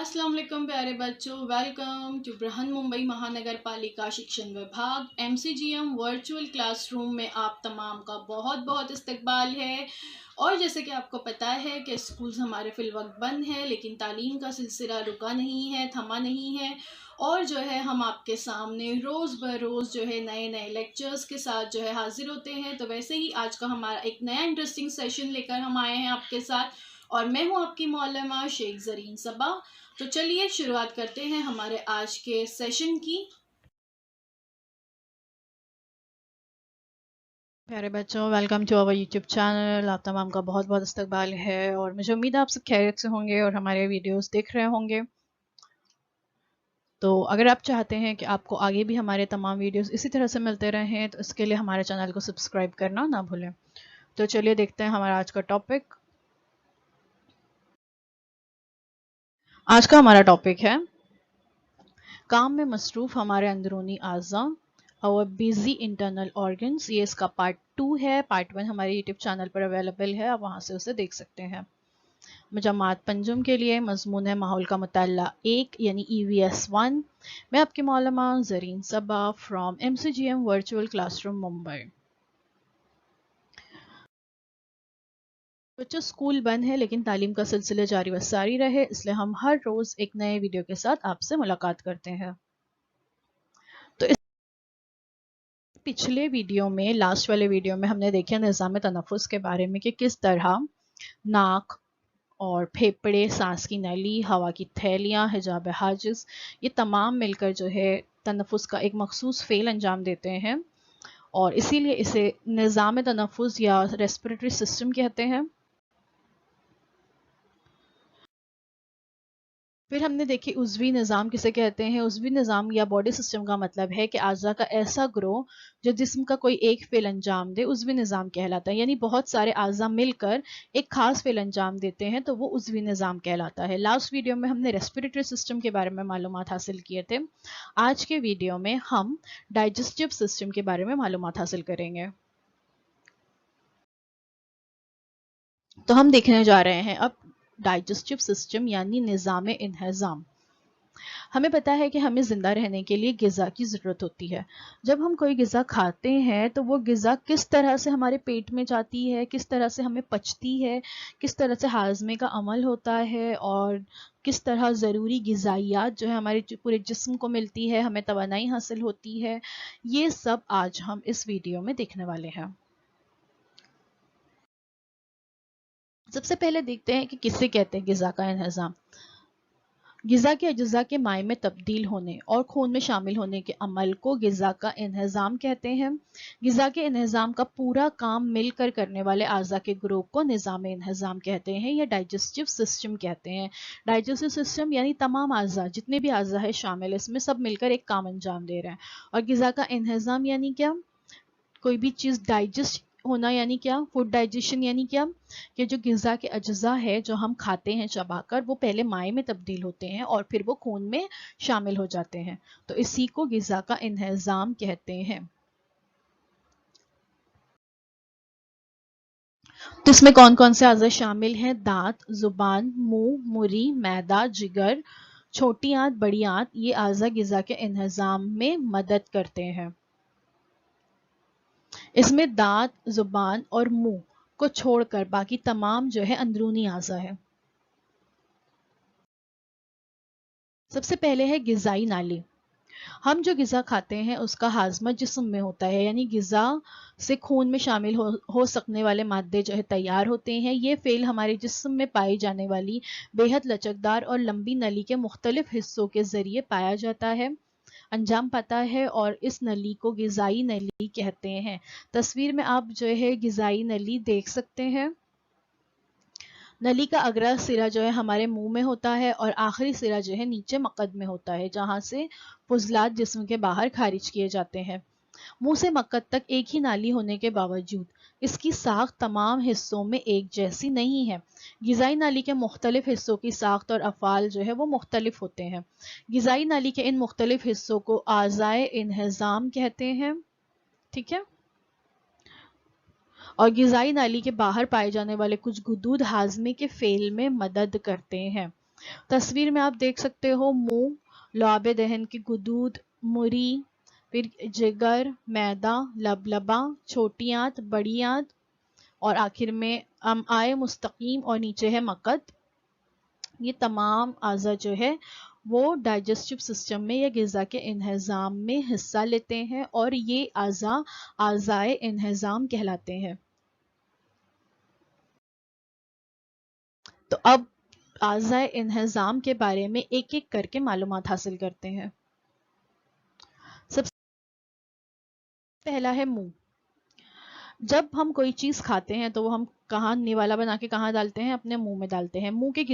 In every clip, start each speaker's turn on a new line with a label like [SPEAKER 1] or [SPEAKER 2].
[SPEAKER 1] अस्सलाम वालेकुम प्यारे बच्चों, वेलकम टू बृहन मुंबई महानगर पालिका शिक्षण विभाग MCGM वर्चुअल क्लासरूम में आप तमाम का बहुत बहुत इस्तकबाल है। और जैसे कि आपको पता है कि स्कूल्स हमारे फिलवक्त बंद हैं, लेकिन तालीम का सिलसिला रुका नहीं है, थमा नहीं है। और जो है हम आपके सामने रोज़ बरोज़ जो है नए नए लेक्चर्स के साथ जो है हाजिर होते हैं। तो वैसे ही आज का हमारा एक नया इंटरेस्टिंग सेशन लेकर हम आए हैं आपके साथ, और मैं हूँ आपकी मौलमा शेख ज़रीन सबा। तो चलिए शुरुआत करते हैं हमारे आज के सेशन की।
[SPEAKER 2] प्यारे बच्चों, welcome to our YouTube channel. आप तमाम का बहुत बहुत इस्तकबाल है और मुझे उम्मीद है आप सब खैरियत से होंगे और हमारे वीडियोस देख रहे होंगे। तो अगर आप चाहते हैं कि आपको आगे भी हमारे तमाम वीडियोस इसी तरह से मिलते रहें तो इसके लिए हमारे चैनल को सब्सक्राइब करना ना भूलें। तो चलिए देखते हैं हमारा आज का टॉपिक। आज का हमारा टॉपिक है काम में मसरूफ हमारे अंदरूनी आज़ा, और बिजी इंटरनल ऑर्गन्स। ये इसका पार्ट 2 है। पार्ट 1 हमारे यूट्यूब चैनल पर अवेलेबल है, आप वहाँ से उसे देख सकते हैं। मजामात पंजुम के लिए मजमून है माहौल का मुताला 1 यानी EVS 1। मैं आपकी मौलमा Zareen Saba from MCGM virtual classroom Mumbai. बच्चों, स्कूल बंद है लेकिन तालीम का सिलसिला जारी व सारी रहे, इसलिए हम हर रोज़ एक नए वीडियो के साथ आपसे मुलाकात करते हैं। तो इस पिछले वीडियो में, लास्ट वाले वीडियो में हमने देखा निज़ाम तनफ़ुस के बारे में कि किस तरह नाक और फेफड़े, सांस की नली, हवा की थैलियाँ, हिजाब हाजिज, ये तमाम मिलकर जो है तनफ़ुस का एक मखसूस फ़ेल अंजाम देते हैं, और इसीलिए इसे निज़ाम तनफ़ुस या रेस्पिरेटरी सिस्टम कहते हैं। फिर हमने देखी उज़वी निज़ाम किसे कहते हैं। उज़वी निज़ाम या बॉडी सिस्टम का मतलब है कि आज़ा का ऐसा ग्रोह जो जिस्म का कोई एक फ़ेल अंजाम दे, उज़वी निज़ाम कहलाता है। यानी बहुत सारे आज़ा मिलकर एक ख़ास फ़ेल अंजाम देते हैं तो वो उज़वी निज़ाम कहलाता है। लास्ट वीडियो में हमने रेस्पिरेटरी सिस्टम के बारे में मालूमात हासिल किए थे। आज के वीडियो में हम डाइजेस्टिव सिस्टम के बारे में मालूमात हासिल करेंगे। तो हम देखने जा रहे हैं अब डाइजेस्टिव सिस्टम यानी निज़ाम इंहज़ाम। हमें पता है कि हमें ज़िंदा रहने के लिए ग़िज़ा की ज़रूरत होती है। जब हम कोई ग़िज़ा खाते हैं तो वो ग़िज़ा किस तरह से हमारे पेट में जाती है, किस तरह से हमें पचती है, किस तरह से हाज़मे का अमल होता है, और किस तरह ज़रूरी ग़िज़ाइयात जो है हमारे पूरे जिस्म को मिलती है, हमें तवानाई हासिल होती है, ये सब आज हम इस वीडियो में देखने वाले हैं। सबसे पहले देखते हैं कि किसे कहते हैं ग़िज़ा का इंहज़ाम। ग़िज़ा के अज्ज़ा के माए में तब्दील होने और खून में शामिल होने के अमल को ग़िज़ा का इंहज़ाम कहते हैं। ग़िज़ा के इंहज़ाम का पूरा काम मिलकर करने वाले आज़ा के ग्रुप को निज़ाम इंहज़ाम कहते हैं या डाइजेस्टिव सिस्टम कहते हैं। डाइजेस्टिव सिस्टम यानी तमाम आज़ा, जितने भी आज़ा है शामिल, इसमें सब मिलकर एक काम अंजाम दे रहे हैं। और ग़िज़ा का इंहज़ाम यानी क्या? कोई भी चीज़ डाइजेस्ट होना यानी क्या? फूड डाइजेशन यानी क्या? कि जो ग़िज़ा के अज्ज़ा है जो हम खाते हैं चबाकर, वो पहले माए में तब्दील होते हैं और फिर वो खून में शामिल हो जाते हैं। तो इसी को ग़िज़ा का इंहज़ाम कहते हैं। तो इसमें कौन कौन से अज़ा शामिल हैं? दांत, ज़ुबान, मुंह, मुरी, मैदा, जिगर, छोटी आंत, बड़ी आंत, ये अज़ा ग़िज़ा के इंहज़ाम में मदद करते हैं। इसमें दांत, जुबान और मुंह को छोड़कर बाकी तमाम जो है अंदरूनी आज़ा है। सबसे पहले है ग़िज़ाई नाली। हम जो ग़िज़ा खाते हैं उसका हाज़मा जिस्म में होता है, यानी ग़िज़ा से खून में शामिल हो सकने वाले मादे जो है तैयार होते हैं। ये फ़ेल हमारे जिस्म में पाई जाने वाली बेहद लचकदार और लंबी नली के मुख्तलिफ हिस्सों के ज़रिए पाया जाता है, अंजाम पाता है, और इस नली को ग़िज़ाई नली कहते हैं। तस्वीर में आप जो है ग़िज़ाई नली देख सकते हैं। नली का अगला सिरा जो है हमारे मुंह में होता है और आखिरी सिरा जो है नीचे मक्कद में होता है, जहां से फुजलात जिस्म के बाहर खारिज किए जाते हैं। मुंह से मक्कद तक एक ही नाली होने के बावजूद इसकी साख्त तमाम हिस्सों में एक जैसी नहीं है। ग़िज़ाई नाली के मुख्तलिफ हिस्सों की साख्त और अफ़ाल जो है वो मुख्तलिफ होते हैं। ग़िज़ाई नाली के इन मुख्तलिफ हिस्सों को आज़ाए इंहज़ाम कहते हैं। ठीक है। और ग़िज़ाई नाली के बाहर पाए जाने वाले कुछ गुदूद हाज़मे के फ़ेल में मदद करते हैं। تصویر میں آپ دیکھ سکتے ہو منہ، لعاب دہن کی گدود، مری، پھر جگر، معدہ، لبلبا، چھوٹی آنت، بڑی آنت، اور آخر میں امعائے مستقیم اور نیچے ہے مقد۔ یہ تمام اعضاء جو ہے وہ ڈائجسٹو سسٹم میں یا غذا کے انہضام میں حصہ لیتے ہیں، اور یہ اعضاء اعضائے انہضام کہلاتے ہیں۔ تو اب اعضائے انہضام کے بارے میں ایک ایک کر کے معلومات حاصل کرتے ہیں۔ سب سے پہلا ہے منہ۔ جب ہم کوئی چیز کھاتے ہیں تو وہ ہم کہاں نوالا بنا کے کہاں ڈالتے ہیں؟ اپنے منہ میں ڈالتے ہیں۔ منہ کے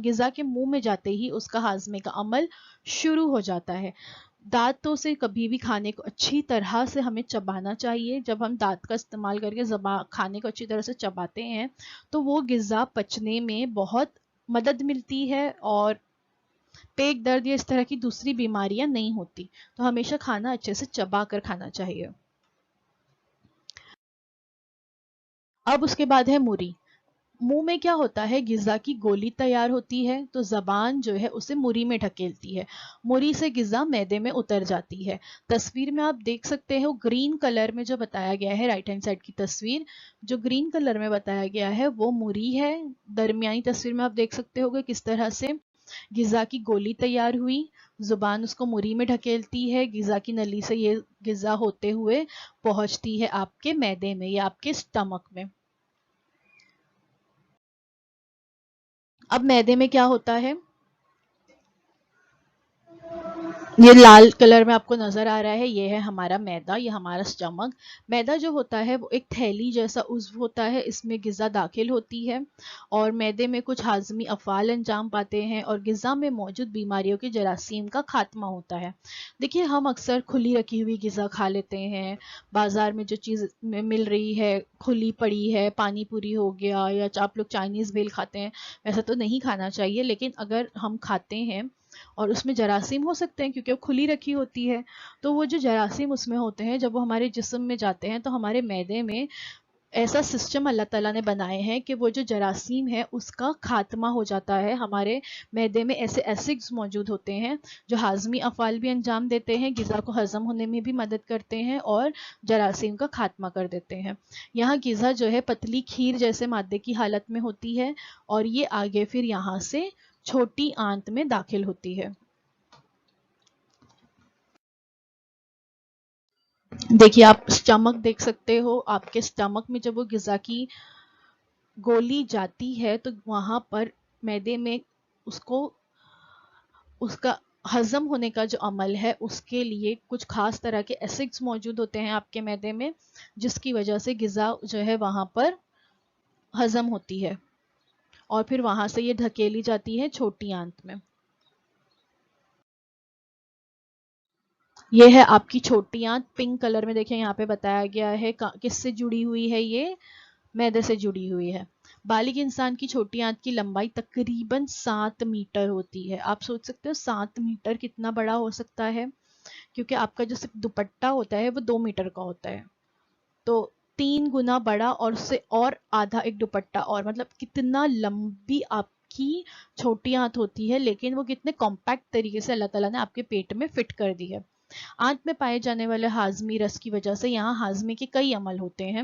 [SPEAKER 2] غذا کے منہ میں جاتے ہی اس کا ہاضمے کا عمل شروع ہو جاتا ہے۔ دانتوں سے کبھی بھی کھانے کو اچھی طرح سے ہمیں چبانا چاہیے۔ جب ہم دانت کا استعمال کر کے کھانے کو اچھی طرح سے چباتے ہیں تو وہ غذا پچنے میں بہت مدد ملتی ہے، اور پیٹ درد یا اس طرح کی دوسری بیماریاں نہیں ہوتی۔ تو ہمیشہ کھانا اچھے سے چبا کر کھانا چاہیے۔ اب اس کے بعد ہے مری۔ منہ میں کیا ہوتا ہے؟ غذا کی گولی تیار ہوتی ہے، تو زبان جو ہے اسے مری میں ڈھکیلتی ہے۔ مری سے غذا معدے میں اتر جاتی ہے۔ تصویر میں آپ دیکھ سکتے ہو گرین کلر میں جو بتایا گیا ہے، رائٹ ہینڈ سائڈ کی تصویر جو گرین کلر میں بتایا گیا ہے وہ مری ہے۔ درمیانی تصویر میں آپ دیکھ سکتے ہو کہ کس طرح سے غذا کی گولی تیار ہوئی، زبان اس کو مری میں ڈھکیلتی ہے، غذا کی نلی سے یہ غذا ہوتے ہوئے پہنچتی ہے آپ کے معدے میں یا آپ کے اسٹمک میں۔ اب معدے میں کیا ہوتا ہے؟ یہ لال کلر میں آپ کو نظر آ رہا ہے، یہ ہے ہمارا معدہ، یہ ہمارا اسٹمک۔ معدہ جو ہوتا ہے وہ ایک تھیلی جیسا عضو ہوتا ہے، اس میں غذا داخل ہوتی ہے اور معدے میں کچھ ہاضمی افعال انجام پاتے ہیں اور غذا میں موجود بیماریوں کے جراثیم کا خاتمہ ہوتا ہے۔ دیکھیے ہم اکثر کھلی رکھی ہوئی غذا کھا لیتے ہیں، بازار میں جو چیز مل رہی ہے کھلی پڑی ہے، پانی پوری ہو گیا یا آپ لوگ چائنیز بھیل کھاتے ہیں، ویسا تو نہیں کھانا چاہیے، لیکن اگر ہم کھاتے ہیں اور اس میں جراثیم ہو سکتے ہیں کیونکہ وہ کھلی رکھی ہوتی ہے، تو وہ جو جراثیم اس میں ہوتے ہیں جب وہ ہمارے جسم میں جاتے ہیں تو ہمارے معدے میں ایسا سسٹم اللہ تعالیٰ نے بنائے ہیں کہ وہ جو جراثیم ہے اس کا خاتمہ ہو جاتا ہے۔ ہمارے معدے میں ایسے ایسڈز موجود ہوتے ہیں جو ہاضمی افعال بھی انجام دیتے ہیں، غذا کو ہضم ہونے میں بھی مدد کرتے ہیں اور جراثیم کا خاتمہ کر دیتے ہیں۔ یہاں غذا جو ہے پتلی کھیر جیسے مادے کی حالت میں ہوتی ہے اور یہ آگے پھر یہاں سے چھوٹی آنت میں داخل ہوتی ہے۔ دیکھیے آپ اسٹمک دیکھ سکتے ہو، آپ کے اسٹمک میں جب وہ غذا کی گولی جاتی ہے تو وہاں پر معدے میں اس کا ہضم ہونے کا جو عمل ہے اس کے لیے کچھ خاص طرح کے ایسڈز موجود ہوتے ہیں آپ کے معدے میں، جس کی وجہ سے غذا جو ہے وہاں پر ہضم ہوتی ہے اور پھر وہاں سے یہ دھکیلی جاتی ہے چھوٹی آنت میں۔ یہ ہے آپ کی چھوٹی آنت، پنک کلر میں دیکھیں یہاں پہ بتایا گیا ہے کس سے جڑی ہوئی ہے، یہ معدے سے جڑی ہوئی ہے۔ بالغ انسان کی چھوٹی آنت کی لمبائی تقریباً 7 میٹر ہوتی ہے۔ آپ سوچ سکتے ہو 7 میٹر کتنا بڑا ہو سکتا ہے، کیونکہ آپ کا جو صرف دوپٹہ ہوتا ہے وہ 2 میٹر کا ہوتا ہے، تو 3 گنا بڑا اور اس سے اور آدھا ایک دوپٹہ، اور مطلب کتنا لمبی آپ کی چھوٹی آنت ہوتی ہے، لیکن وہ کتنے کمپیکٹ طریقے سے اللہ تعالیٰ نے آپ کے پیٹ میں فٹ کر دی ہے۔ آنت میں پائے جانے والے ہاضمی رس کی وجہ سے یہاں ہاضمے کے کئی عمل ہوتے ہیں۔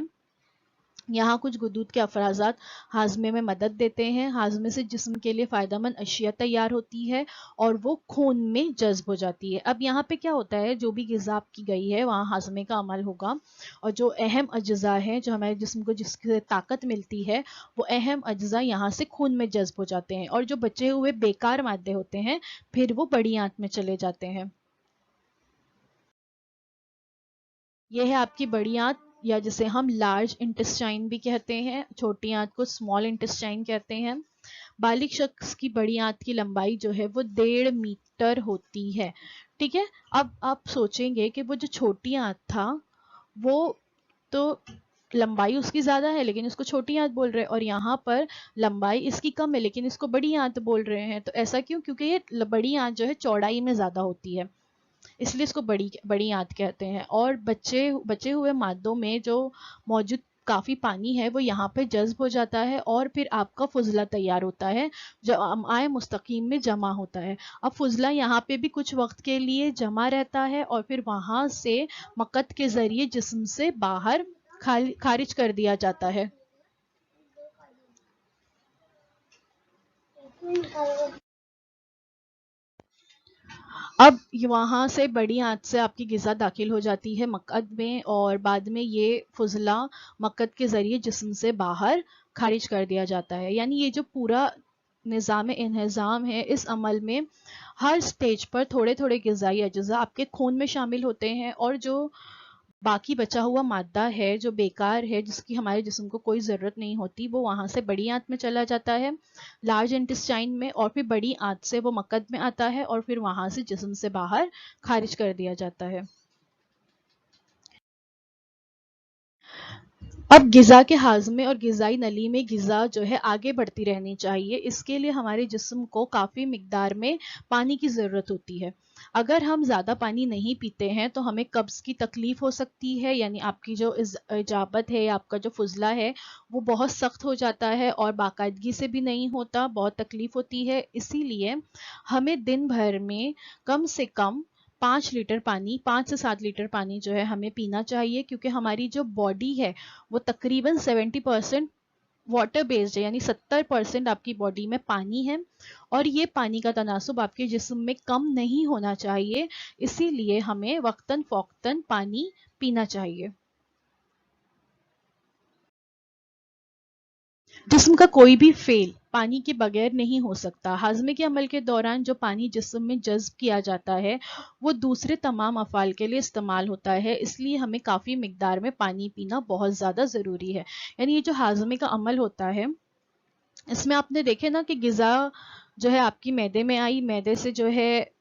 [SPEAKER 2] یہاں کچھ غدود کے افرازات ہاضمے میں مدد دیتے ہیں، ہاضمے سے جسم کے لیے فائدہ مند اشیاء تیار ہوتی ہے اور وہ خون میں جذب ہو جاتی ہے۔ اب یہاں پہ کیا ہوتا ہے، جو بھی غذا آپ کی گئی ہے وہاں ہاضمے کا عمل ہوگا، اور جو اہم اجزاء ہیں جو ہمارے جسم کو جس سے طاقت ملتی ہے وہ اہم اجزاء یہاں سے خون میں جذب ہو جاتے ہیں، اور جو بچے ہوئے بیکار مادے ہوتے ہیں پھر وہ بڑی آنت میں چلے جاتے ہیں۔ یہ ہے آپ کی بڑی آنت، یا جسے ہم لارج انٹسٹائن بھی کہتے ہیں، چھوٹی آنت کو اسمال انٹسٹائن کہتے ہیں۔ بالغ شخص کی بڑی آنت کی لمبائی جو ہے وہ 1.5 میٹر ہوتی ہے، ٹھیک ہے۔ اب آپ سوچیں گے کہ وہ جو چھوٹی آنت تھا وہ تو لمبائی اس کی زیادہ ہے لیکن اس کو چھوٹی آنت بول رہے ہیں، اور یہاں پر لمبائی اس کی کم ہے لیکن اس کو بڑی آنت بول رہے ہیں، تو ایسا کیوں؟ کیونکہ یہ بڑی آنت جو ہے چوڑائی میں زیادہ ہوتی ہے، اس لیے اس کو بڑی آنت کہتے ہیں۔ اور بچے ہوئے مادوں میں جو موجود काफ़ी पानी है वो यहाँ पे जज्ब हो जाता है और फिर आपका फुजला तैयार होता है जो आए मुस्तकीम में जमा होता है। अब फुजला यहाँ पे भी कुछ वक्त के लिए जमा रहता है और फिर वहाँ से मकत के ज़रिए जिस्म से बाहर खारिज कर दिया जाता है। अब वहाँ से बड़ी आंच से आपकी ग़िज़ा दाखिल हो जाती है मक्कत में और बाद में ये फुजला मक्कत के ज़रिए जिस्म से बाहर खारिज कर दिया जाता है। यानी ये जो पूरा निज़ाम इंहज़ाम है, इस अमल में हर स्टेज पर थोड़े थोड़े ग़िज़ाई अज्जा आपके खून में शामिल होते हैं और जो बाकी बचा हुआ मादा है जो बेकार है जिसकी हमारे जिस्म को कोई ज़रूरत नहीं होती वो वहाँ से बड़ी आंत में चला जाता है लार्ज इंटेस्टाइन में और फिर बड़ी आंत से वो मक्कत में आता है और फिर वहाँ से जिस्म से बाहर खारिज कर दिया जाता है। अब ग़िज़ा के हाज़मे और ग़िज़ाई नली में ग़िज़ा जो है आगे बढ़ती रहनी चाहिए। इसके लिए हमारे जिस्म को काफ़ी मिक़दार में पानी की ज़रूरत होती है। अगर हम ज़्यादा पानी नहीं पीते हैं तो हमें कब्ज़ की तकलीफ़ हो सकती है, यानी आपकी जो इजाबत है, आपका जो फुजला है वो बहुत सख्त हो जाता है और बाकायदगी से भी नहीं होता, बहुत तकलीफ़ होती है। इसीलिए हमें दिन भर में कम से कम 5 लीटर पानी 5 से 7 लीटर पानी जो है हमें पीना चाहिए, क्योंकि हमारी जो बॉडी है वो तकरीबन 70% वाटर बेस्ड है, यानी 70% आपकी बॉडी में पानी है और ये पानी का तनासुब आपके जिस्म में कम नहीं होना चाहिए। इसीलिए हमें वक्तन फ़ौक्तन पानी पीना चाहिए। जिस्म का कोई भी फेल पानी के बगैर नहीं हो सकता। हाजमे के अमल के दौरान जो पानी जिस्म में जज्ब किया जाता है वो दूसरे तमाम अफ़ाल के लिए इस्तेमाल होता है, इसलिए हमें काफ़ी मिकदार में पानी पीना बहुत ज़्यादा ज़रूरी है। यानी ये जो हाजमे का अमल होता है इसमें आपने देखे ना कि ग़िज़ा जो है आपकी मैदे में आई, मैदे से जो है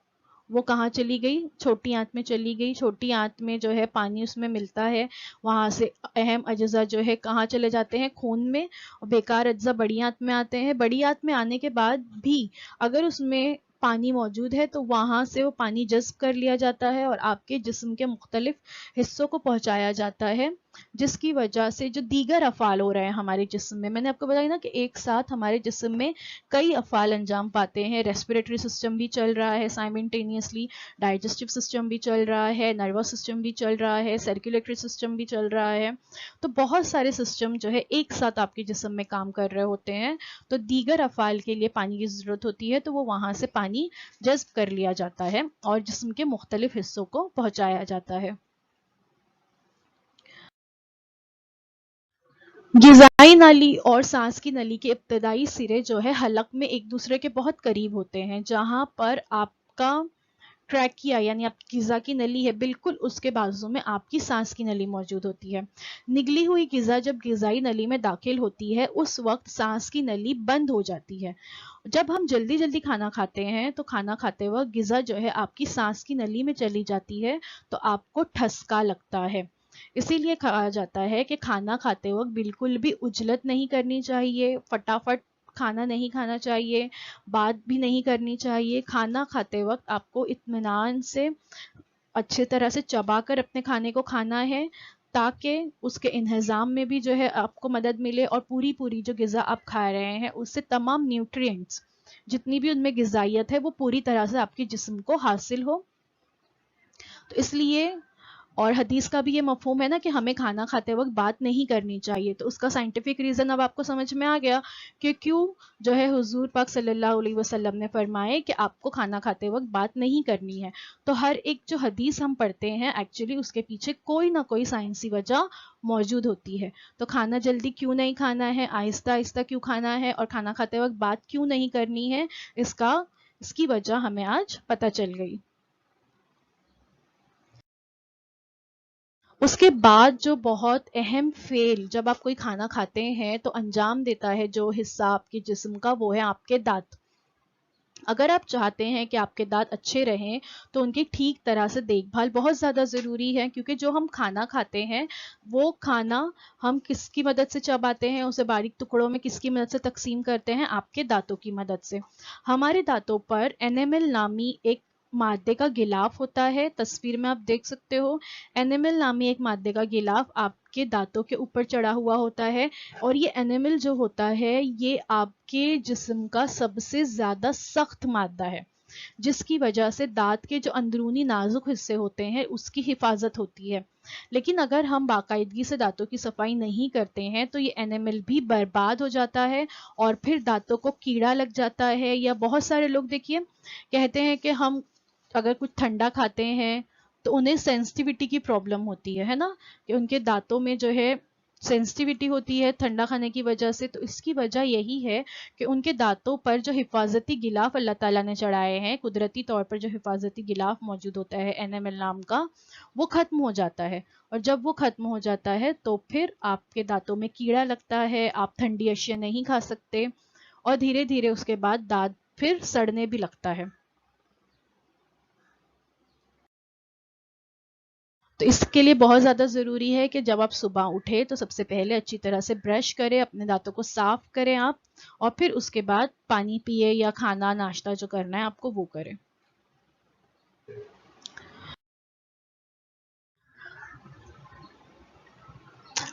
[SPEAKER 2] वो कहाँ चली गई, छोटी आंत में चली गई। छोटी आंत में जो है पानी उसमें मिलता है, वहाँ से अहम अज्जा जो है कहाँ चले जाते हैं, खून में, और बेकार अज्जा बड़ी आंत में आते हैं। बड़ी आंत में आने के बाद भी अगर उसमें पानी मौजूद है तो वहाँ से वो पानी जज्ब कर लिया जाता है और आपके जिस्म के मुख्तलिफ हिस्सों को पहुँचाया जाता है, जिसकी वजह से जो दीगर अफ़ाल हो रहे हैं हमारे जिस्म में, मैंने आपको बताया ना कि एक साथ हमारे जिस्म में कई अफ़ाल अंजाम पाते हैं। रेस्पिरेटरी सिस्टम भी चल रहा है साइमल्टेनियसली, डाइजेस्टिव सिस्टम भी चल रहा है, नर्वस सिस्टम भी चल रहा है, सर्कुलेटरी सिस्टम भी चल रहा है। तो बहुत सारे सिस्टम जो है एक साथ आपके जिस्म में काम कर रहे होते हैं, तो दीगर अफ़ाल के लिए पानी की ज़रूरत होती है तो वो वहाँ से पानी जज्ब कर लिया जाता है और जिस्म के मुख्तलिफ हिस्सों को पहुँचाया जाता है। ग़िज़ाई नली और सांस की नली के इब्तदाई सिरे जो है हलक में एक दूसरे के बहुत करीब होते हैं। जहाँ पर आपका ट्रैकिया यानी आपकी ग़िज़ा की नली है, बिल्कुल उसके बाजू में आपकी सांस की नली मौजूद होती है। निगली हुई ग़िज़ा जब ग़िज़ाई नली में दाखिल होती है उस वक्त सांस की नली बंद हो जाती है। जब हम जल्दी जल्दी खाना खाते हैं तो खाना खाते वक्त ग़िज़ा जो है आपकी सांस की नली में चली जाती है तो आपको ठसका लगता है। इसीलिए कहा जाता है कि खाना खाते वक्त बिल्कुल भी उजलत नहीं करनी चाहिए, फटाफट खाना नहीं खाना चाहिए, बात भी नहीं करनी चाहिए। खाना खाते वक्त आपको इत्मीनान से अच्छे तरह से चबाकर अपने खाने को खाना है ताकि उसके इंहज़ाम में भी जो है आपको मदद मिले और पूरी पूरी जो ग़िज़ा आप खा रहे हैं उससे तमाम न्यूट्रिएंट्स जितनी भी उनमें ग़िज़ाइयत है वो पूरी तरह से आपके जिस्म को हासिल हो। तो इसलिए और हदीस का भी ये मफ़हूम है ना कि हमें खाना खाते वक्त बात नहीं करनी चाहिए, तो उसका साइंटिफिक रीज़न अब आपको समझ में आ गया कि क्यों जो है हुजूर पाक सल्लल्लाहु अलैहि वसल्लम ने फरमाए कि आपको खाना खाते वक्त बात नहीं करनी है। तो हर एक जो हदीस हम पढ़ते हैं एक्चुअली उसके पीछे कोई ना कोई साइंसी वजह मौजूद होती है। तो खाना जल्दी क्यों नहीं खाना है, आहिस्ता आहिस्ता क्यों खाना है और खाना खाते वक्त बात क्यों नहीं करनी है, इसकी वजह हमें आज पता चल गई। उसके बाद जो बहुत अहम फेल जब आप कोई खाना खाते हैं तो अंजाम देता है जो हिस्सा आपके जिस्म का, वो है आपके दांत। अगर आप चाहते हैं कि आपके दांत अच्छे रहें तो उनकी ठीक तरह से देखभाल बहुत ज़्यादा ज़रूरी है, क्योंकि जो हम खाना खाते हैं वो खाना हम किसकी मदद से चबाते हैं, उसे बारीक टुकड़ों में किसकी मदद से तकसीम करते हैं, आपके दांतों की मदद से। हमारे दांतों पर एनेमल नामी एक मादे का गिलाफ होता है, तस्वीर में आप देख सकते हो। एनिमल नामी एक मादे का गिलाफ आपके दांतों के ऊपर चढ़ा हुआ होता है, और ये एनिमल जो होता है ये आपके जिस्म का सबसे ज्यादा सख्त मादा है, जिसकी वजह से दांत के जो अंदरूनी नाजुक हिस्से होते हैं उसकी हिफाजत होती है। लेकिन अगर हम बाकायदगी से दांतों की सफाई नहीं करते हैं तो ये एनिमल भी बर्बाद हो जाता है, और फिर दांतों को कीड़ा लग जाता है। या बहुत सारे लोग देखिए कहते हैं कि हम अगर कुछ ठंडा खाते हैं तो उन्हें सेंसिटिविटी की प्रॉब्लम होती है ना, कि उनके दांतों में जो है सेंसिटिविटी होती है ठंडा खाने की वजह से। तो इसकी वजह यही है कि उनके दांतों पर जो हिफाजती गिलाफ अल्लाह ताला ने चढ़ाए हैं, कुदरती तौर पर जो हिफाजती गिलाफ मौजूद होता है एनेमल नाम का, वो खत्म हो जाता है। और जब वो खत्म हो जाता है तो फिर आपके दांतों में कीड़ा लगता है, आप ठंडी अशिया नहीं खा सकते, और धीरे धीरे उसके बाद दांत फिर सड़ने भी लगता है। तो इसके लिए बहुत ज़्यादा ज़रूरी है कि जब आप सुबह उठे तो सबसे पहले अच्छी तरह से ब्रश करें, अपने दांतों को साफ करें आप, और फिर उसके बाद पानी पिए या खाना नाश्ता जो करना है आपको वो करें।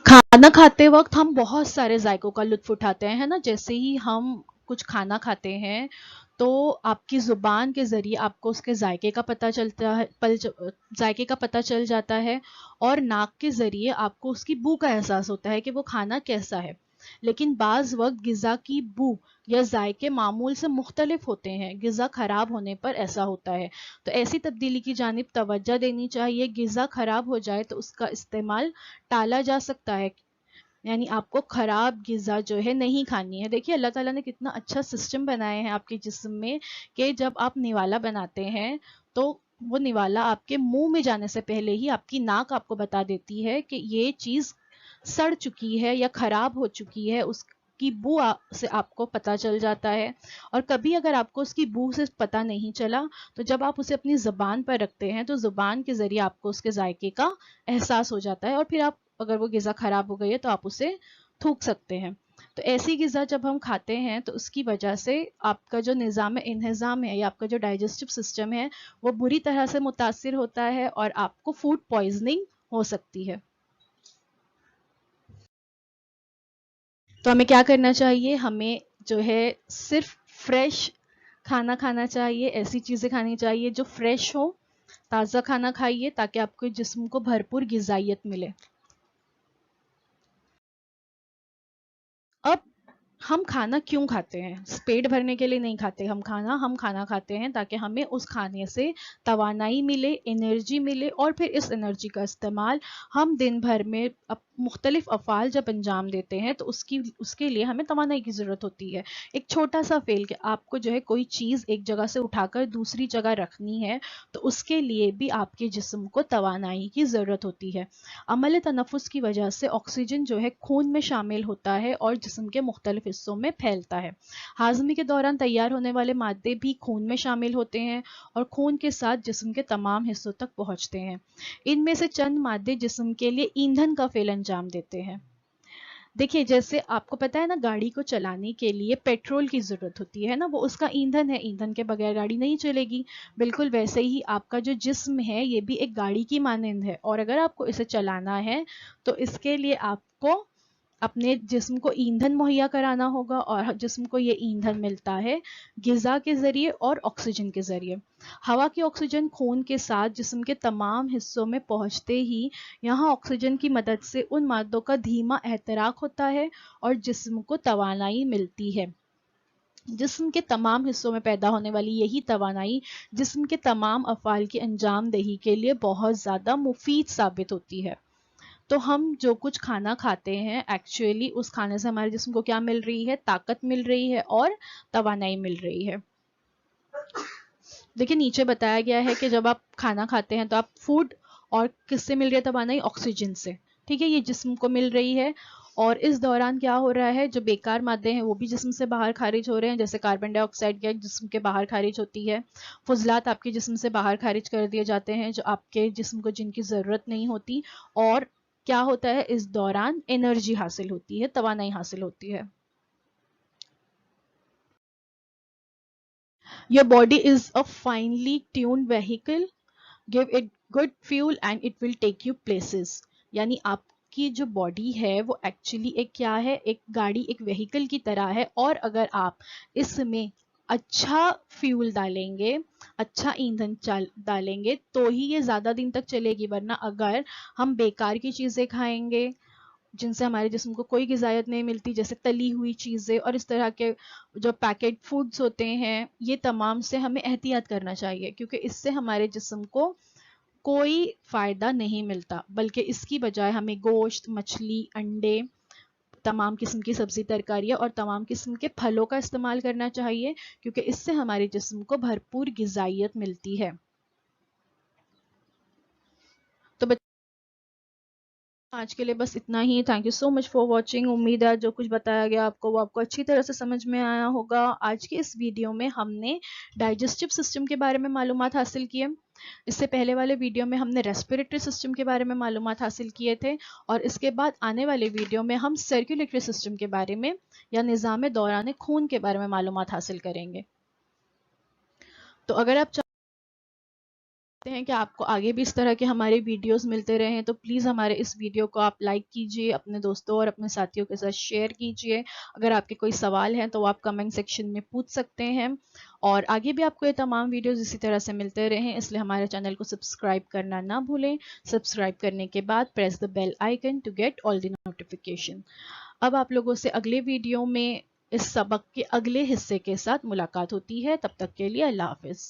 [SPEAKER 2] खाना खाते वक्त हम बहुत सारे जायकों का लुत्फ उठाते हैं, है ना। जैसे ही हम कुछ खाना खाते हैं तो आपकी जुबान के जरिए आपको उसके जायके का पता चलता है, जायके का पता चल जाता है, और नाक के जरिए आपको उसकी बू का एहसास होता है कि वो खाना कैसा है। लेकिन बाज वक्त गिजा की बू या जायके मामूल से मुख्तलिफ होते हैं, गिजा खराब होने पर ऐसा होता है। तो ऐसी तब्दीली की जानिब तवज्जो देनी चाहिए। गिजा खराब हो जाए तो उसका इस्तेमाल टाला जा सकता है, यानी आपको खराब गिजा जो है नहीं खानी है। देखिए अल्लाह ताला ने कितना अच्छा सिस्टम बनाया है आपके जिस्म में, कि जब आप निवाला बनाते हैं तो वो निवाला आपके मुंह में जाने से पहले ही आपकी नाक आपको बता देती है कि ये चीज सड़ चुकी है या खराब हो चुकी है, उसकी बू से आपको पता चल जाता है। और कभी अगर आपको उसकी बू से पता नहीं चला तो जब आप उसे अपनी जबान पर रखते हैं तो जुबान के जरिए आपको उसके जायके का एहसास हो जाता है, और फिर आप अगर वो गिजा खराब हो गई है तो आप उसे थूक सकते हैं। तो ऐसी गिजा जब हम खाते हैं तो उसकी वजह से आपका जो निज़ाम इंहिज़ाम है या आपका जो डाइजेस्टिव सिस्टम है वो बुरी तरह से मुतासिर होता है, और आपको फूड पॉइजनिंग हो सकती है। तो हमें क्या करना चाहिए, हमें जो है सिर्फ फ्रेश खाना खाना चाहिए, ऐसी चीज़ें खानी चाहिए जो फ्रेश हो, ताज़ा खाना खाइए ताकि आपके जिस्म को भरपूर ग़िज़ाइयत मिले। अब हम खाना क्यों खाते हैं? पेट भरने के लिए नहीं खाते हम खाना, हम खाना खाते हैं ताकि हमें उस खाने से तवानाई मिले, एनर्जी मिले, और फिर इस एनर्जी का इस्तेमाल हम दिन भर में मुख्तलिफ अफ़ाल जब अंजाम देते हैं तो उसके लिए हमें तवानाई की ज़रूरत होती है। एक छोटा सा फेल कि आपको जो है कोई चीज़ एक जगह से उठाकर दूसरी जगह रखनी है, तो उसके लिए भी आपके जिस्म को तवानाई की ज़रूरत होती है। अमल तनफ़ुस की वजह से ऑक्सीजन जो है खून में शामिल होता है और जिस्म के मुख्तलिफ हिस्सों में फैलता है। हाज़मे के दौरान तैयार होने वाले मादे भी खून में शामिल होते हैं और खून के साथ जिस्म के तमाम हिस्सों तक पहुँचते हैं। इनमें से चंद मादे जिस्म के लिए ईंधन का फेल अंजाम देते हैं। देखिए जैसे आपको पता है ना, गाड़ी को चलाने के लिए पेट्रोल की ज़रूरत होती है ना, वो उसका ईंधन है, ईंधन के बगैर गाड़ी नहीं चलेगी। बिल्कुल वैसे ही आपका जो जिस्म है ये भी एक गाड़ी की मानंद है, और अगर आपको इसे चलाना है तो इसके लिए आपको अपने जिस्म को ईंधन मुहैया कराना होगा, और जिस्म को ये ईंधन मिलता है ग़िज़ा के ज़रिए और ऑक्सीजन के ज़रिए। हवा की ऑक्सीजन खून के साथ जिस्म के तमाम हिस्सों में पहुंचते ही यहाँ ऑक्सीजन की मदद से उन मादों का धीमा एहतराक होता है और जिस्म को तवानाई मिलती है। जिस्म के तमाम हिस्सों में पैदा होने वाली यही तवानाई जिस्म के तमाम अफ़ाल की अंजाम दही के लिए बहुत ज़्यादा मुफीद साबित होती है। तो हम जो कुछ खाना खाते हैं एक्चुअली उस खाने से हमारे जिस्म को क्या मिल रही है, ताकत मिल रही है और तवानाई मिल रही है। देखिए नीचे बताया गया है कि जब आप खाना खाते हैं तो आप फूड और किससे मिल रही है तवानाई, ऑक्सीजन से। ठीक है, ये जिस्म को मिल रही है, और इस दौरान क्या हो रहा है, जो बेकार मादे हैं वो भी जिस्म से बाहर खारिज हो रहे हैं, जैसे कार्बन डाइऑक्साइड गैस जिस्म के बाहर खारिज होती है, फुजलात आपके जिस्म से बाहर खारिज कर दिए जाते हैं जो आपके जिस्म को जिनकी ज़रूरत नहीं होती, और क्या होता है इस दौरान एनर्जी हासिल होती है, तवानाई हासिल होती है। Your body is a finely tuned vehicle. Give it good fuel and it will take you places. यानी आपकी जो बॉडी है वो एक्चुअली एक क्या है, एक गाड़ी, एक व्हीकल की तरह है, और अगर आप इसमें अच्छा फ्यूल डालेंगे, अच्छा ईंधन डालेंगे तो ही ये ज़्यादा दिन तक चलेगी, वरना अगर हम बेकार की चीज़ें खाएंगे जिनसे हमारे जिस्म को कोई ग़िज़ायत नहीं मिलती, जैसे तली हुई चीज़ें और इस तरह के जो पैकेट फूड्स होते हैं, ये तमाम से हमें एहतियात करना चाहिए, क्योंकि इससे हमारे जिस्म को कोई फ़ायदा नहीं मिलता, बल्कि इसकी बजाय हमें गोश्त, मछली, अंडे, तमाम किस्म की सब्ज़ी तरकारियाँ और तमाम किस्म के फलों का इस्तेमाल करना चाहिए, क्योंकि इससे हमारे जिस्म को भरपूर ग़िज़ाइयत मिलती है। तो आज के लिए बस इतना ही। Thank you so much for watching. उम्मीद है जो कुछ बताया गया आपको वो आपको अच्छी तरह से समझ में आया होगा। आज के इस वीडियो में हमने डाइजेस्टिव सिस्टम के बारे में मालूमात हासिल किए। इससे पहले वाले वीडियो में हमने रेस्पिरेटरी सिस्टम के बारे में मालूमात हासिल किए थे, और इसके बाद आने वाले वीडियो में हम सर्कुलेटरी सिस्टम के बारे में या निज़ाम दौरान खून के बारे में मालूमात हासिल करेंगे। तो अगर आप चाहते हैं कि आपको आगे भी इस तरह के हमारे वीडियोस मिलते रहें, तो प्लीज़ हमारे इस वीडियो को आप लाइक कीजिए, अपने दोस्तों और अपने साथियों के साथ शेयर कीजिए। अगर आपके कोई सवाल हैं तो आप कमेंट सेक्शन में पूछ सकते हैं, और आगे भी आपको ये तमाम वीडियोस इसी तरह से मिलते रहें, इसलिए हमारे चैनल को सब्सक्राइब करना ना भूलें। सब्सक्राइब करने के बाद press the bell icon to get all the notification. अब आप लोगों से अगले वीडियो में इस सबक के अगले हिस्से के साथ मुलाकात होती है। तब तक के लिए अल्लाह हाफिज़।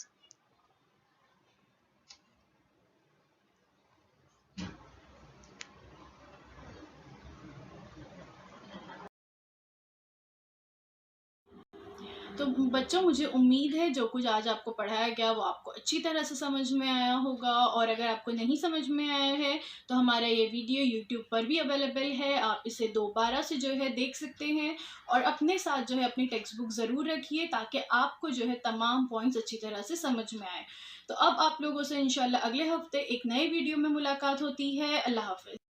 [SPEAKER 1] तो बच्चों, मुझे उम्मीद है जो कुछ आज आपको पढ़ाया गया वो आपको अच्छी तरह से समझ में आया होगा, और अगर आपको नहीं समझ में आया है तो हमारा ये वीडियो YouTube पर भी अवेलेबल है, आप इसे दोबारा से जो है देख सकते हैं, और अपने साथ जो है अपनी टेक्स्ट बुक ज़रूर रखिए ताकि आपको जो है तमाम पॉइंट्स अच्छी तरह से समझ में आए। तो अब आप लोगों से इंशाल्लाह अगले हफ्ते एक नए वीडियो में मुलाकात होती है। अल्लाह हाफ़िज़।